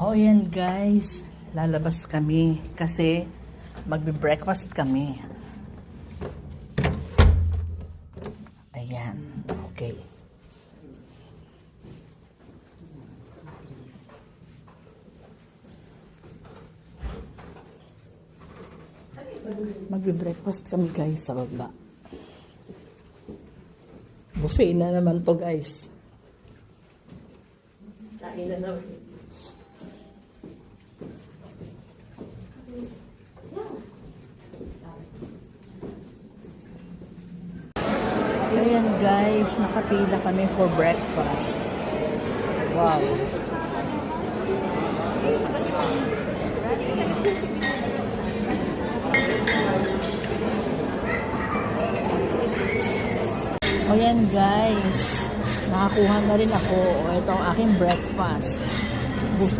Oh, yan guys. Lalabas kami kasi magbe-breakfast kami. Ayan. Okay. Magbe-breakfast kami guys sa baba. Buffet na naman to guys. Kain na naman. Ayan guys, nakapila kami for breakfast. Wow. Ayan guys, nakakuha na rin ako. Ito ang aking breakfast.